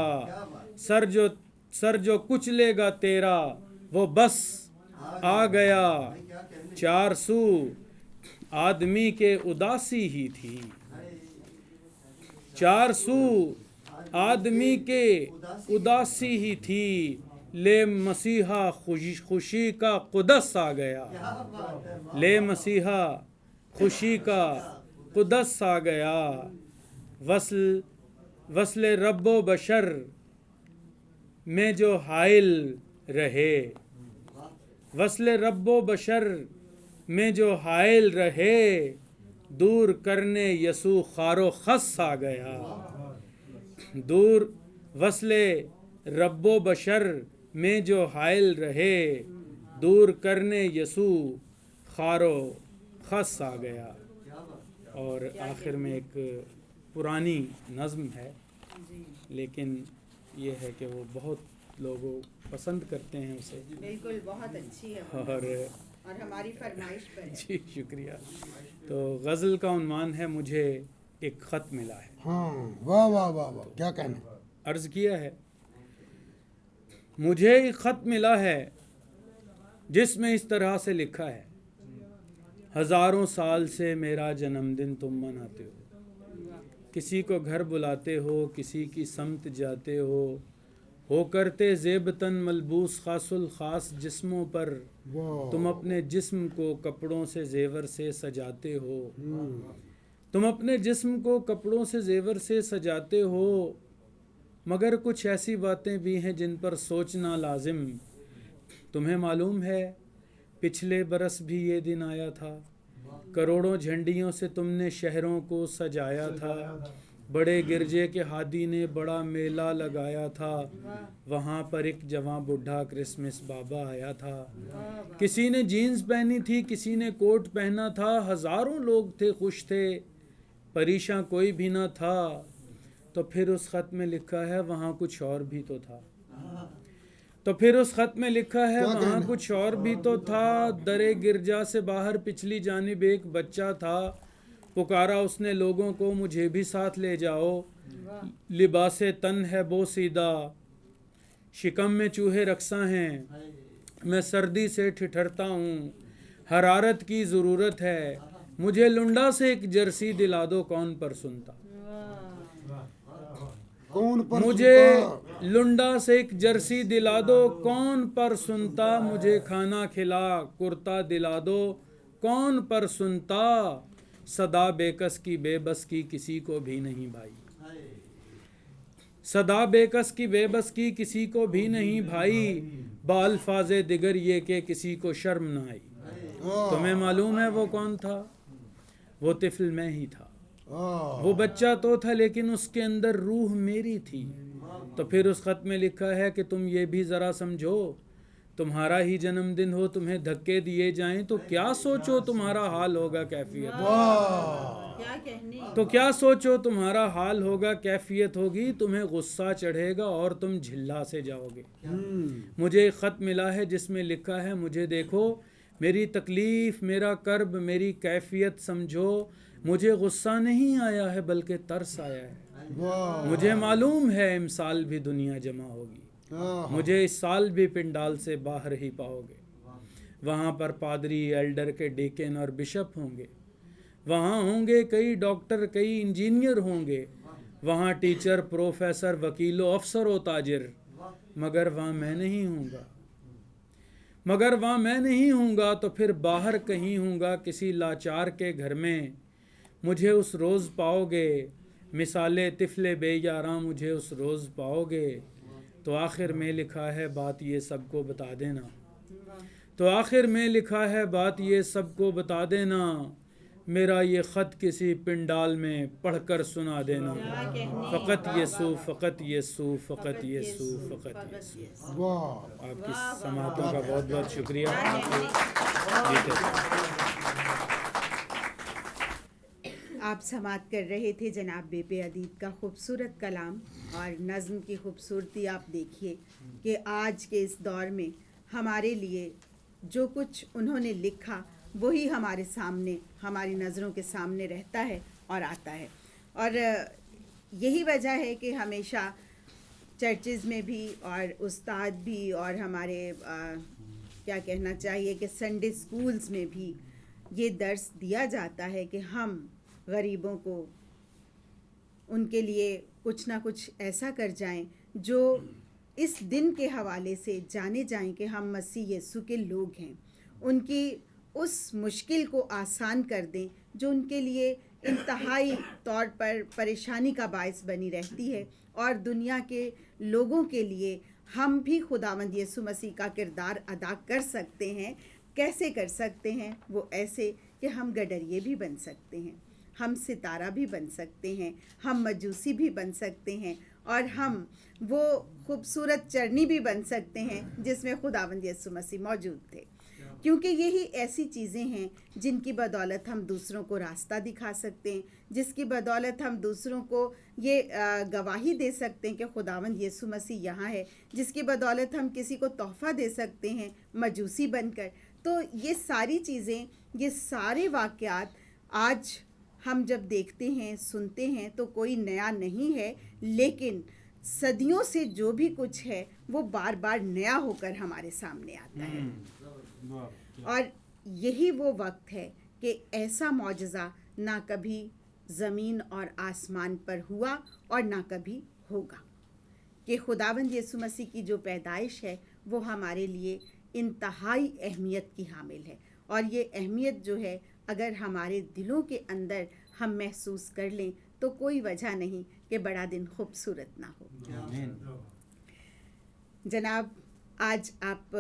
सर जो कुचलेगा तेरा वो बस आ गया। चार सू आदमी के उदासी ही थी, चार सू आदमी के उदासी ही थी, ले मसीहा खुशी का कुदस आ गया, ले मसीहा खुशी का कुदस आ गया। वस्ल रब्बो बशर में जो हाइल रहे, वस्ल रब्बो बशर में जो हाइल रहे, दूर करने यसू खारो खस आ गया। दूर वस्ले रब्बो बशर में जो हाइल रहे, दूर करने यसू खारो खस आ गया। और आखिर में एक पुरानी नज़्म है, लेकिन ये है कि वो बहुत लोगों पसंद करते हैं उसे। बिल्कुल, बहुत अच्छी है और हमारी फरमाइश पर है। जी शुक्रिया। तो गज़ल का उन्वान है मुझे एक ख़त मिला है। हाँ। वाह वाह वाह वाह। क्या कहना। अर्ज़ किया है, मुझे एक ख़त मिला है जिसमें इस तरह से लिखा है, हज़ारों साल से मेरा जन्मदिन तुम मनाते हो, किसी को घर बुलाते हो, किसी की समत जाते हो करते ज़ेबतन मलबूस खासुल ख़ास जिस्मों पर, वाह। तुम अपने जिस्म को कपड़ों से ज़ेवर से सजाते हो, तुम अपने जिस्म को कपड़ों से ज़ेवर से सजाते हो, मगर कुछ ऐसी बातें भी हैं जिन पर सोचना लाजिम। तुम्हें मालूम है पिछले बरस भी ये दिन आया था, करोड़ों झंडियों से तुमने शहरों को सजाया था, बड़े गिरजे के हादी ने बड़ा मेला लगाया था, वहाँ पर एक जवां बूढ़ा क्रिसमस बाबा आया था, किसी ने जीन्स पहनी थी, किसी ने कोट पहना था, हज़ारों लोग थे खुश थे, परेशान कोई भी ना था। तो फिर उस ख़त में लिखा है वहाँ कुछ और भी तो था, तो फिर उस ख़त में लिखा है वहाँ कुछ और भी तो था, दरे गिरजा से बाहर पिछली जानिब एक बच्चा था, पुकारा उसने लोगों को मुझे भी साथ ले जाओ, लिबासे तन है बोसीदा, शिकम में चूहे रक्सा हैं, मैं सर्दी से ठिठरता हूँ, हरारत की ज़रूरत है, मुझे लुंडा से एक जर्सी दिला दो, कौन पर सुनता, कौन पर मुझे सुनता? लुंडा से एक जर्सी दिला दो, कौन पर सुनता, मुझे खाना खिला कुर्ता दिला दो, कौन पर सुनता, सदा बेकस की बेबस की किसी को भी नहीं भाई, सदा बेकस की बेबस की किसी को भी नहीं भाई, बाल्फाज़े दिगर ये के किसी को शर्म न आई। तुम्हें मालूम है वो कौन था? वो तिफल मैं ही था, वो बच्चा तो था लेकिन उसके अंदर रूह मेरी थी। तो फिर उस ख़त में लिखा है कि तुम ये भी ज़रा समझो, तुम्हारा ही जन्मदिन हो, तुम्हें धक्के दिए जाएं तो क्या सोचो तुम्हारा हाल होगा कैफियत। क्या कहने। तो क्या सोचो तुम्हारा हाल होगा कैफियत होगी, तुम्हें गुस्सा चढ़ेगा और तुम झिल्ला से जाओगे। मुझे एक ख़त मिला है जिसमें लिखा है, मुझे देखो, मेरी तकलीफ़, मेरा कर्ब, मेरी कैफियत समझो, मुझे गुस्सा नहीं आया है बल्कि तरस आया है। मुझे मालूम है इमसाल भी दुनिया जमा होगी, मुझे इस साल भी पिंडाल से बाहर ही पाओगे। वहाँ पर पादरी, एल्डर के डेकन और बिशप होंगे, वहाँ होंगे कई डॉक्टर, कई इंजीनियर होंगे, वहाँ टीचर, प्रोफेसर, वकीलो, अफसर व ताजिर, मगर वहाँ मैं नहीं हूँगा। मगर वहाँ मैं नहीं हूँगा तो फिर बाहर कहीं हूँगा किसी लाचार के घर में, मुझे उस रोज़ पाओगे। मिसाले तिफले बेयारां मुझे उस रोज़ पाओगे। तो आखिर में लिखा है बात ये सबको बता देना, तो आखिर में लिखा है बात ये सबको बता देना, मेरा ये ख़त किसी पिंडाल में पढ़कर सुना देना। फ़कत यसू, फ़कत यसू, फ़कत यसू, फ़कत यसू। वाह, आपकी समातों का बहुत बहुत शुक्रिया। आप समात कर रहे थे जनाब बेपे अदीब का खूबसूरत कलाम और नज़्म की खूबसूरती। आप देखिए कि आज के इस दौर में हमारे लिए जो कुछ उन्होंने लिखा वही हमारे सामने, हमारी नज़रों के सामने रहता है और आता है। और यही वजह है कि हमेशा चर्चेज़ में भी और उस्ताद भी और हमारे क्या कहना चाहिए कि संडे स्कूल्स में भी ये दर्स दिया जाता है कि हम गरीबों को, उनके लिए कुछ ना कुछ ऐसा कर जाएं जो इस दिन के हवाले से जाने जाएं कि हम मसीह यीशु के लोग हैं। उनकी उस मुश्किल को आसान कर दें जो उनके लिए इंतहाई तौर पर परेशानी का बायस बनी रहती है। और दुनिया के लोगों के लिए हम भी खुदावंद यीशु मसीह का किरदार अदा कर सकते हैं। कैसे कर सकते हैं? वो ऐसे कि हम गडरिये भी बन सकते हैं, हम सितारा भी बन सकते हैं, हम मजूसी भी बन सकते हैं, और हम वो खूबसूरत चरनी भी बन सकते हैं जिसमें खुदावंद यीशु मसीह मौजूद थे। क्योंकि यही ऐसी चीज़ें हैं जिनकी बदौलत हम दूसरों को रास्ता दिखा सकते हैं, जिसकी बदौलत हम दूसरों को ये गवाही दे सकते हैं कि खुदावंद यीशु मसीह यहाँ है, जिसकी बदौलत हम किसी को तोहफ़ा दे सकते हैं मजूसी बनकर। तो ये सारी चीज़ें, ये सारे वाक़यात आज हम जब देखते हैं, सुनते हैं तो कोई नया नहीं है, लेकिन सदियों से जो भी कुछ है वो बार बार नया होकर हमारे सामने आता है। और यही वो वक्त है कि ऐसा मौजज़ा ना कभी ज़मीन और आसमान पर हुआ और ना कभी होगा, कि खुदावंद यीशु मसीह की जो पैदाइश है वो हमारे लिए इंतहाई अहमियत की हामिल है। और ये अहमियत जो है अगर हमारे दिलों के अंदर हम महसूस कर लें तो कोई वजह नहीं कि बड़ा दिन खूबसूरत ना हो। जनाब, आज आप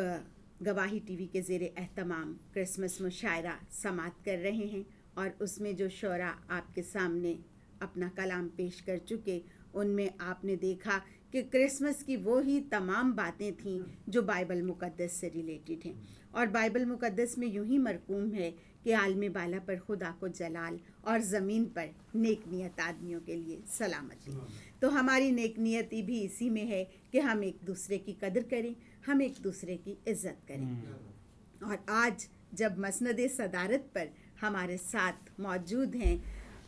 गवाही टीवी के ज़ेरे एहतमाम क्रिसमस मुशायरा समात कर रहे हैं और उसमें जो शोरा आपके सामने अपना कलाम पेश कर चुके, उनमें आपने देखा कि क्रिसमस की वो ही तमाम बातें थीं जो बाइबल मुक़द्दस से रिलेटेड हैं। और बाइबल मुक़द्दस में यूं ही मरकूम है कि आलम बाला पर खुदा को जलाल और ज़मीन पर नेक नियत आदमियों के लिए सलामती। तो हमारी नेक नियति भी इसी में है कि हम एक दूसरे की कदर करें, हम एक दूसरे की इज़्ज़त करें। और आज जब मसनद सदारत पर हमारे साथ मौजूद हैं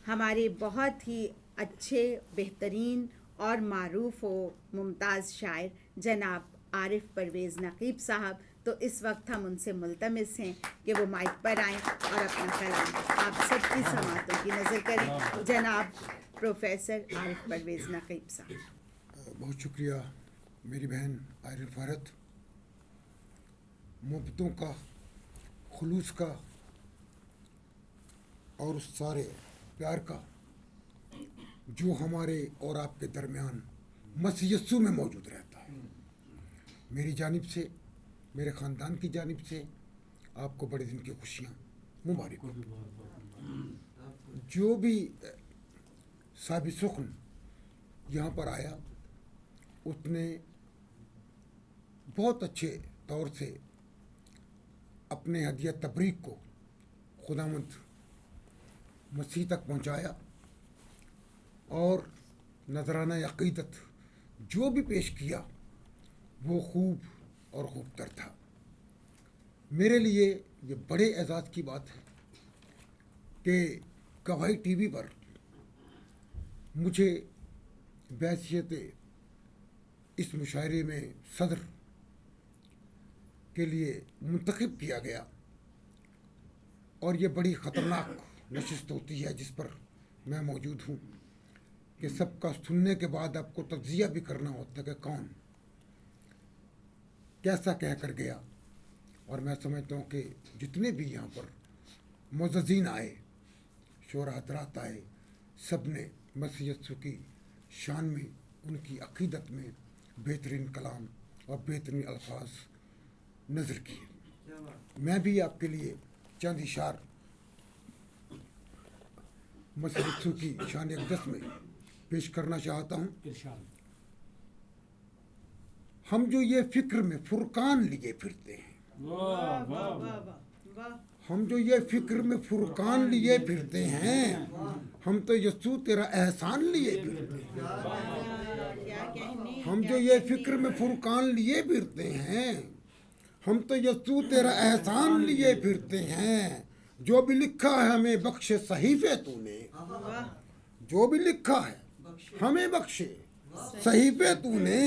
हमारे बहुत ही अच्छे, बेहतरीन और मारूफ व मुमताज़ शायर जनाब आरिफ परवेज़ नकीब साहब, तो इस वक्त हम उनसे मुल्तमिस हैं कि वो माइक पर आएँ और अपना कलाम आप सबकी समातों की नज़र करें। जनाब प्रोफेसर आरिफ परवेज़ नकीब साहब। बहुत शुक्रिया मेरी बहन आयरन फरहत, मोहब्बतों का, खुलूस का और उस सारे प्यार का जो हमारे और आपके दरमियान मसीह यीशु में मौजूद रहता है। मेरी जानिब से, मेरे ख़ानदान की जानिब से आपको बड़े दिन की खुशियाँ मुबारक हो। जो भी साहिब सुख्न यहाँ पर आया उसने बहुत अच्छे तौर से अपने हदिया तबरीक को खुदावंद मसीह तक पहुंचाया और नजराना अक़ीदत जो भी पेश किया वो खूब और खूबतर था। मेरे लिए ये बड़े एजाज़ की बात है कि गवाही टीवी पर मुझे बैसियत इस मुशायरे में सदर के लिए मुंतखब किया गया और ये बड़ी ख़तरनाक नशिस्त होती है जिस पर मैं मौजूद हूँ कि सबका सुनने के बाद आपको तज्जिया भी करना होता है कि कौन कैसा कह कर गया। और मैं समझता हूँ कि जितने भी यहाँ पर मुअज़्ज़िज़ीन आए, शोरा हज़रात आए, सब ने मसीह यस्सु की शान में, उनकी अक़ीदत में बेहतरीन कलाम और बेहतरीन अल्फाज नज़र किए। मैं भी आपके लिए चंद इशार मसीह यस्सु की शान अक़दस में पेश करना चाहता हूँ। इरशाद। हम जो ये फ़िक्र में फुरकान लिए फिरते हैं, वाह वाह वाह। हम जो ये फ़िक्र में फुरकान लिए फिरते हैं, हम तो यस्सु तेरा एहसान लिए फिरते हैं। क्या कहने, हम क्या जो ये कहने। फ़िक्र में फुरकान लिए फिरते हैं, हम तो यस्सु तेरा एहसान लिए फिरते हैं। जो भी लिखा है हमें बख्शे सहीफ़े तूने, जो भी लिखा है हमें बख्शे सहीफ़े तूने।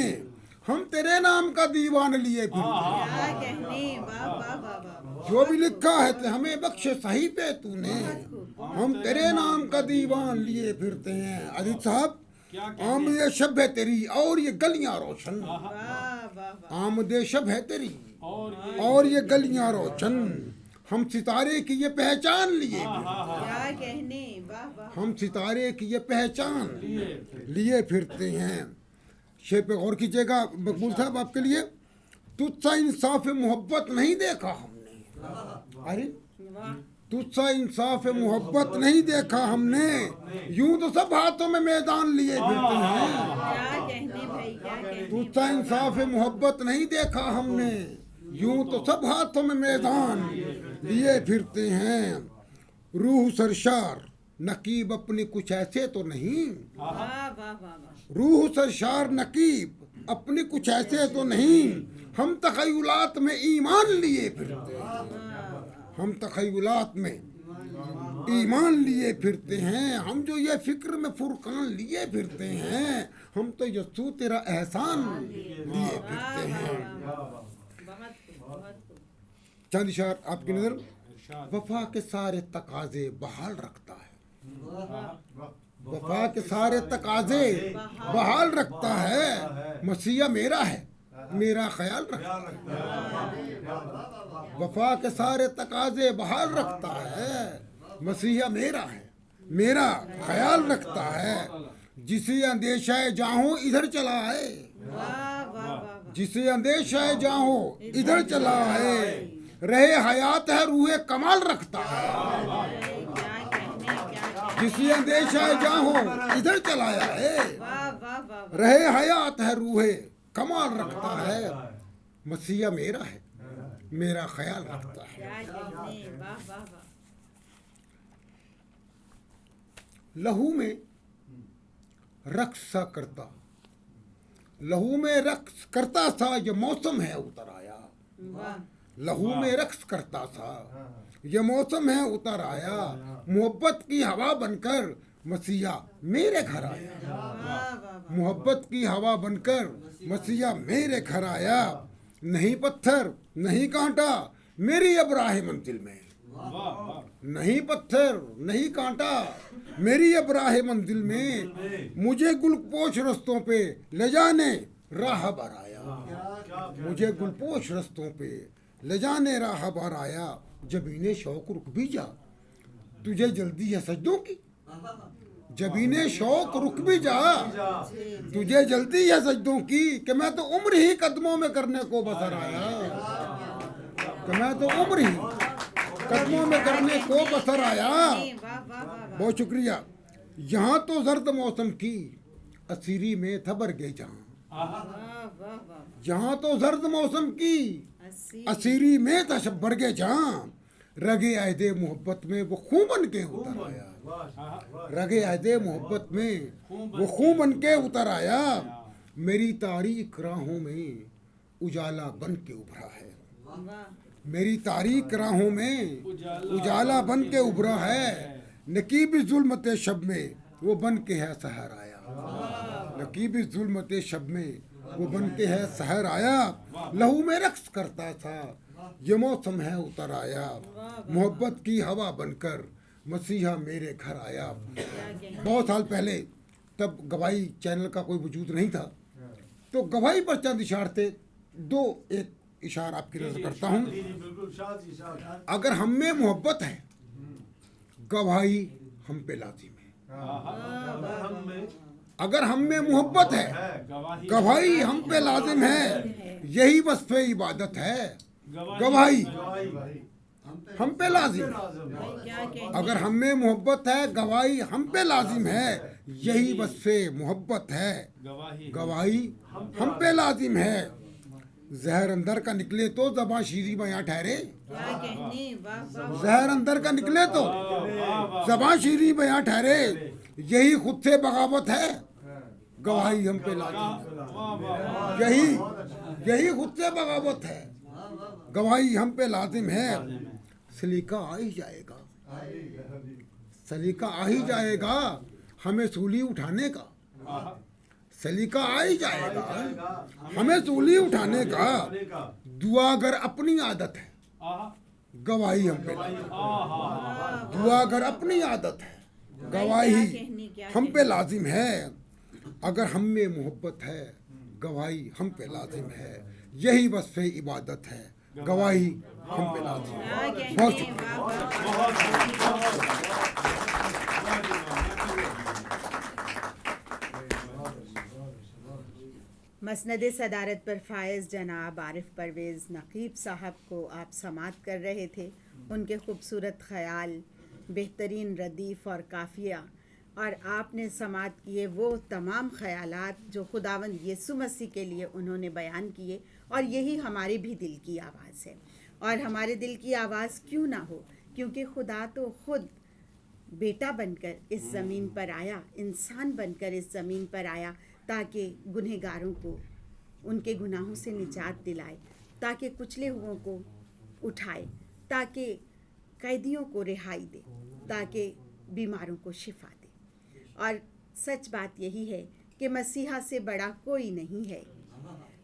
हम तेरे नाम का दीवान लिए फिरते हैं। क्या कहने, वाह वाह वाह वाह। जो भी लिखा है तो हमें बख्शे सहीफ़े तूने। हम तेरे नाम का दीवान लिए फिरते हैं। अजीत साहब, आमदे शब है तेरी और ये गलियां रोशन, वाह वाह वाह। आमदे शब है तेरी और और ये गलियां रोशन। हम सितारे की ये पहचान लिए, क्या कहने, वाह वाह। हम सितारे की ये पहचान लिए फिरते हैं। शेर पे गौर कीजिएगा मकबूल साहब आपके लिए। तुझसा इंसाफ मोहब्बत नहीं देखा हमने, अरे तुझसा इंसाफ मोहब्बत नहीं देखा हमने। यूं तो सब हाथों में मैदान लिए फिरते हैं। क्या कहने भाई, क्या कहने। तुझसा इंसाफ मोहब्बत नहीं देखा हमने, यूं तो सब हाथों में मैदान लिए फिरते हैं। रूह सरशार नकीब अपनी कुछ ऐसे तो नहीं, वाह वाह वाह वाह। रूह सरशार नकीब अपनी कुछ ऐसे तो नहीं। हम तख़य्युलात में ईमान लिए फिरते हैं, हम तख़य्युलात में ईमान लिए फिरते हैं। हम जो ये फ़िक्र में फुरकान लिए फिरते हैं, हम तो यस्सु तेरा एहसान लिए फिरते हैं। चंद इशार आपकी नज़र। वफा के सारे तकाजे बहाल रखता है, वफा के सारे तकाजे बहाल रखता है। मसीहा मेरा है, मेरा ख्याल रखता है। वफा के सारे तकाजे बहाल रखता है। मसीहा मेरा है, मेरा ख्याल रखता है। जिसे अंदेशा है जाऊं इधर चला है, वाह वाह वाह। जिसे अंदेशा है जाऊं इधर चला है। रहे हयात है रूहे कमाल रखता है। क्या कहने, क्या कहने। जिसे अंदेशा है जाऊं इधर चलाया है। वाह वाह वाह। रहे हयात है रूहे कमाल रखता है। मसीहा मेरा है, मेरा ख्याल रखता है। क्या कहने, वाह वाह वाह। लहू में रक्स सा करता, लहू में रक्स करता था ये मौसम है उतर आया। वाह लहू में रक्स करता था ये मौसम है उतर आया। मोहब्बत की हवा बनकर मसीहा मेरे घर आया। वाह वाह। मोहब्बत की हवा बनकर मसीहा मेरे घर आया। नहीं पत्थर नहीं कांटा मेरी अब राह मंजिल में, नहीं पत्थर नहीं कांटा मेरी अब राह मंजिल में। मुझे गुलपोश रस्तों पे ले जाने राह भर आया, मुझे गुलपोश रस्तों पे ले जाने राह भर आया। जबीने शौक रुक भी जा तुझे जल्दी है सजदों की, जबीने शौक रुक भी जा तुझे जल्दी है सजदों की। कि मैं तो उम्र ही कदमों में करने को बसर आया, कि मैं तो उम्र ही कदमों में करने को बसर आया। वाह वाह वाह। बहुत शुक्रिया। यहाँ तो जर्द मौसम की असीरी में थबर गई जहाँ, यहाँ तो जर्द मौसम की असीरी में तशब्बर के जहाँ रगे आयदे मोहब्बत में वो खून बन के उतर आया। रगे आयदे मोहब्बत में वो खून बन के उतर आया। मेरी तारीख राहों में उजाला बन के उभरा है। मेरी तारीख राहों में उजाला बन के उभरा है। नकीब जुल्मत शब में वो बन के है सहर आया। नकीब जुल्मत शब में वो बन के है सहर आया। लहू में रक्स करता था ये मौसम है उतर आया। मोहब्बत की हवा बनकर मसीहा मेरे घर आया। बहुत साल पहले तब गवाही चैनल का कोई वजूद नहीं था, तो गवाही पर चंद इशार थे। दो एक इशार आपकी नजर करता हूँ। अगर हम में मोहब्बत है गवाही हम पे लाजिम है। अगर हम में मोहब्बत है गवाही हम पे लाजिम है। यही वस्फ़े इबादत है गवाही हम पे लाजिम है। अगर हम में मोहब्बत है गवाही हम पे लाजिम है। यही वस्फ़े मोहब्बत है गवाही हम पे लाजिम है। जहर अंदर का निकले तो ज़बां शीरी बयां ठहरे। जहर अंदर का निकले तो ज़बां शीरी बयां ठहरे। यही खुद से बगावत है गवाही हम पे लाजिम है। यही खुद से बगावत है गवाही हम पे लाजिम है। सलीका आ ही जाएगा, सलीका आ ही जाएगा हमें सूली उठाने का। सलीका आ ही जाएगा हमें सूली उठाने का। दुआ अगर अपनी आदत है गवाही हम पे लाजिम है। दुआ अगर अपनी आदत है गवाही हम पे लाजिम है। अगर हम में मोहब्बत है गवाही हम पे लाजिम है। यही वस्फ़े इबादत है गवाही हम पे लाजिम है। बहुत मसनद सदारत पर फायज़ जनाब आरिफ परवेज़ नकीब साहब को आप समात कर रहे थे। उनके खूबसूरत ख़याल, बेहतरीन रदीफ़ और काफ़िया, और आपने समात किए वो तमाम ख़यालात जो खुदावंद यीशु मसीह के लिए उन्होंने बयान किए। और यही हमारे भी दिल की आवाज़ है। और हमारे दिल की आवाज़ क्यों ना हो, क्योंकि खुदा तो ख़ुद बेटा बनकर इस ज़मीन पर आया, इंसान बनकर इस ज़मीन पर आया, ताकि गुनहगारों को उनके गुनाहों से निजात दिलाए, ताकि कुचले हुओं को उठाए, ताकि कैदियों को रिहाई दे, ताकि बीमारों को शिफा दे। और सच बात यही है कि मसीहा से बड़ा कोई नहीं है।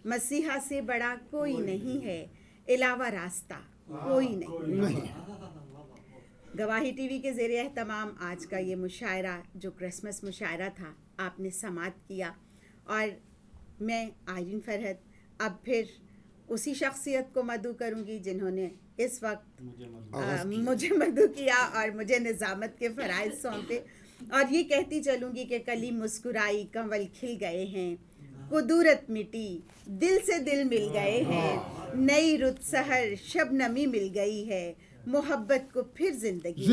मसीहा से बड़ा कोई नहीं है, अलावा रास्ता कोई नहीं। गवाही टीवी के ज़ेरे एहतमाम आज का ये मुशायरा जो क्रिसमस मुशायरा था आपने समात किया। और मैं आयरीन फरहत अब फिर उसी शख्सियत को मदू करूँगी जिन्होंने इस वक्त मुझे मदू किया और मुझे निज़ामत के फ़राइज़ सौंपे। और ये कहती चलूँगी कि कली मुस्कुराई कंवल खिल गए हैं, कुदूरत मिटी दिल से दिल मिल गए हैं, नई रुत सहर शबनमी मिल गई है, मोहब्बत को फिर जिंदगी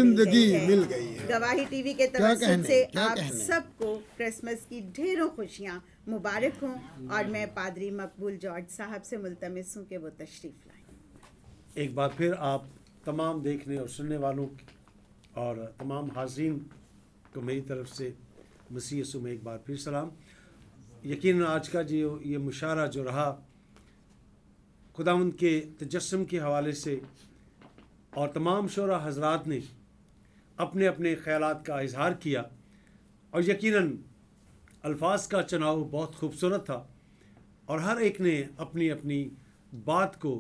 मिल गई है। गवाही टीवी के तवज्जुह से आप सबको क्रिसमस की ढेरों खुशियाँ मुबारक हों। और मैं पादरी मकबूल जॉर्ज साहब से मुल्तमिस हूँ कि वो तशरीफ़ लाएं। एक बार फिर आप तमाम देखने और सुनने वालों और तमाम हाज़रीन को मेरी तरफ से मसीह यीशु में एक बार फिर सलाम। यकीन आज का जो ये मुशायरा जो रहा खुदावंद के तजस्सुम के हवाले से, और तमाम शोरा हजरात ने अपने अपने ख़यालात का इजहार किया, और यकीनन अल्फाज का चुनाव बहुत खूबसूरत था, और हर एक ने अपनी अपनी बात को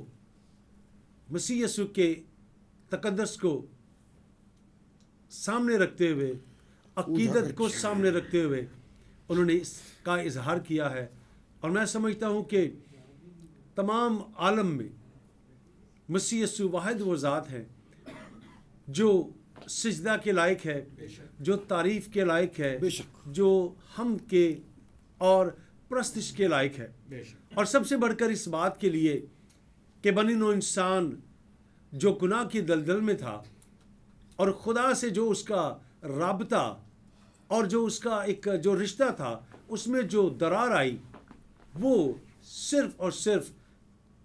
मसीह यीशु के तकद्दस को सामने रखते हुए, अक़ीदत को सामने रखते हुए उन्होंने इसका इजहार किया है। और मैं समझता हूँ कि तमाम आलम में मसीह यीशु वाहिद वो ज़ात है जो सिजदा के लायक है, जो तारीफ़ के लायक है, जो हम के और प्रस्तिश के लायक है। और सबसे बढ़कर इस बात के लिए कि बनी नो इंसान जो गुनाह की दलदल में था और खुदा से जो उसका राबता और जो उसका एक जो रिश्ता था उसमें जो दरार आई, वो सिर्फ और सिर्फ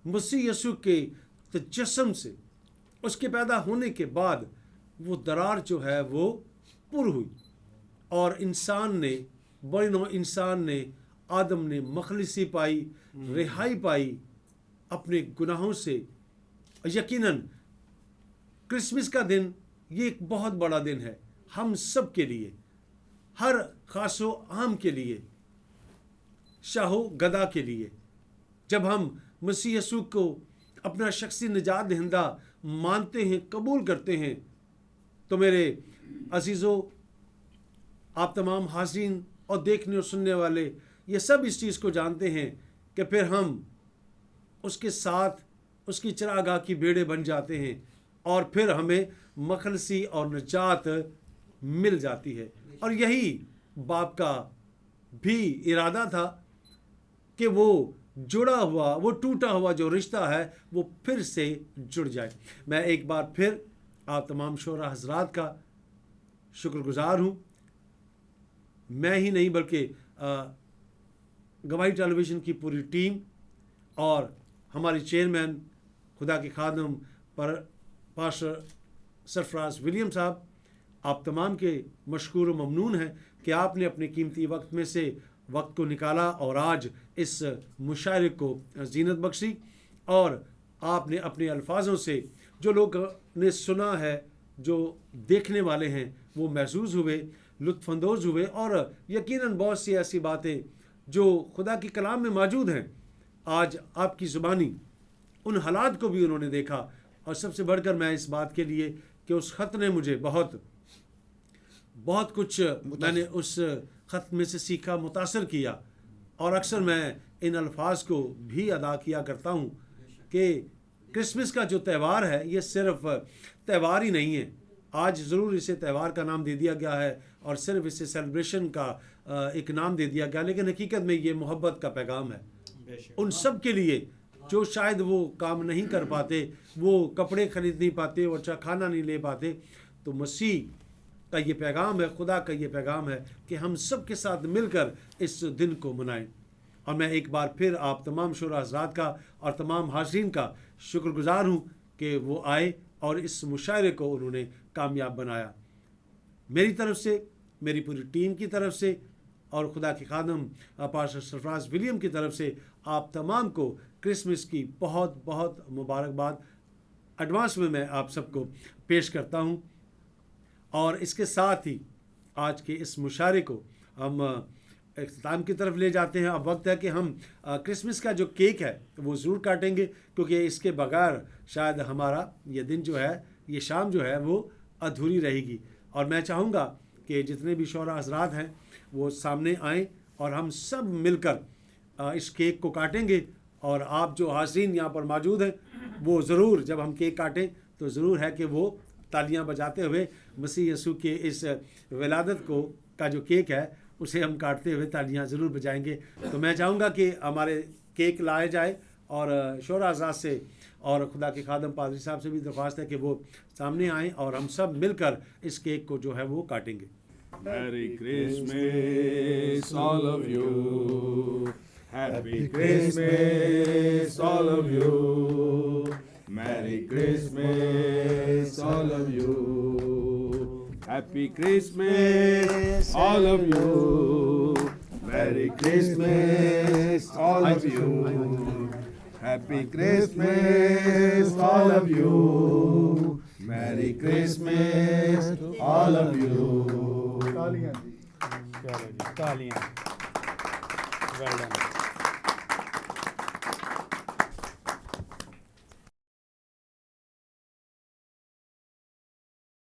मसीह यीशु के तजस्सुम से, उसके पैदा होने के बाद वो दरार जो है वो पुर हुई और इंसान ने, बड़े नौ इंसान ने, आदम ने मखलिसी पाई, रिहाई पाई अपने गुनाहों से। यकीनन क्रिसमस का दिन ये एक बहुत बड़ा दिन है हम सब के लिए, हर खासो आम के लिए, शाहो गदा के लिए। जब हम मसीह यीशु को अपना शख्सी निजात दहिंदा मानते हैं, कबूल करते हैं, तो मेरे अजीज़ों, आप तमाम हाज़रीन और देखने और सुनने वाले ये सब इस चीज़ को जानते हैं कि फिर हम उसके साथ उसकी चरागाह की बेड़े बन जाते हैं और फिर हमें मखलसी और निजात मिल जाती है। और यही बाप का भी इरादा था कि वो जुड़ा हुआ, वो टूटा हुआ जो रिश्ता है वो फिर से जुड़ जाए। मैं एक बार फिर आप तमाम शोरा हजरात का शुक्रगुजार हूँ। मैं ही नहीं बल्कि गवाही टेलीविज़न की पूरी टीम और हमारे चेयरमैन खुदा के खादम पर पास्टर सरफराज विलियम साहब, आप तमाम के मशकूर व ममनून हैं कि आपने अपने कीमती वक्त में से वक्त को निकाला और आज इस मुशायरे को जीनत बख्शी और आपने अपने अल्फाजों से जो लोग ने सुना है, जो देखने वाले हैं, वो महसूस हुए, लुत्फ़अंदोज़ हुए और यकीनन बहुत सी ऐसी बातें जो खुदा की कलाम में मौजूद हैं, आज आपकी ज़ुबानी उन हालात को भी उन्होंने देखा। और सबसे बढ़कर मैं इस बात के लिए कि उस ख़त ने मुझे बहुत कुछ, मैंने उस ख़त में से सीखा, मुतासर किया। और अक्सर मैं इन अल्फाज को भी अदा किया करता हूँ कि क्रिसमस का जो त्यौहार है ये सिर्फ त्यौहार ही नहीं है। आज ज़रूर इसे त्यौहार का नाम दे दिया गया है और सिर्फ इसे सेलिब्रेशन का एक नाम दे दिया गया, लेकिन हकीकत में ये मोहब्बत का पैगाम है उन सब के लिए जो शायद वो काम नहीं कर पाते, वो कपड़े खरीद नहीं पाते, वो अच्छा खाना नहीं ले पाते। तो मसीह का ये पैगाम है, खुदा का ये पैगाम है कि हम सब के साथ मिलकर इस दिन को मनाएं। और मैं एक बार फिर आप तमाम शुरा हज़रात का और तमाम हाज़रीन का शुक्रगुजार हूँ कि वो आए और इस मुशायरे को उन्होंने कामयाब बनाया। मेरी तरफ से, मेरी पूरी टीम की तरफ से और खुदा के खादम पास्टर सरफराज विलियम की तरफ से आप तमाम को क्रिसमस की बहुत बहुत मुबारकबाद एडवांस में मैं आप सबको पेश करता हूँ। और इसके साथ ही आज के इस मुशायरे को हम इख्तिताम की तरफ ले जाते हैं। अब वक्त है कि हम क्रिसमस का जो केक है वो ज़रूर काटेंगे, क्योंकि इसके बगैर शायद हमारा ये दिन जो है, ये शाम जो है वो अधूरी रहेगी। और मैं चाहूँगा कि जितने भी शोरा हज़रात हैं वो सामने आएँ और हम सब मिलकर इस केक को काटेंगे। और आप जो हाज़रीन यहाँ पर मौजूद हैं वो ज़रूर, जब हम केक काटें तो ज़रूर है कि वो तालियां बजाते हुए मसीह यीशु के इस विलादत को का जो केक है उसे हम काटते हुए तालियां ज़रूर बजाएंगे। तो मैं चाहूँगा कि हमारे केक लाए जाए और शोरा हज़रात से और खुदा के खादम पादरी साहब से भी दरख्वास्त है कि वो सामने आएँ और हम सब मिलकर इस केक को जो है वो काटेंगे। Merry Christmas, all of you. Happy Christmas, all of you. Merry Christmas, all of you. Happy Christmas, all of you. Merry Christmas, all of you. Happy Christmas, all of you. Merry Christmas, all of you. तालियां। Well done.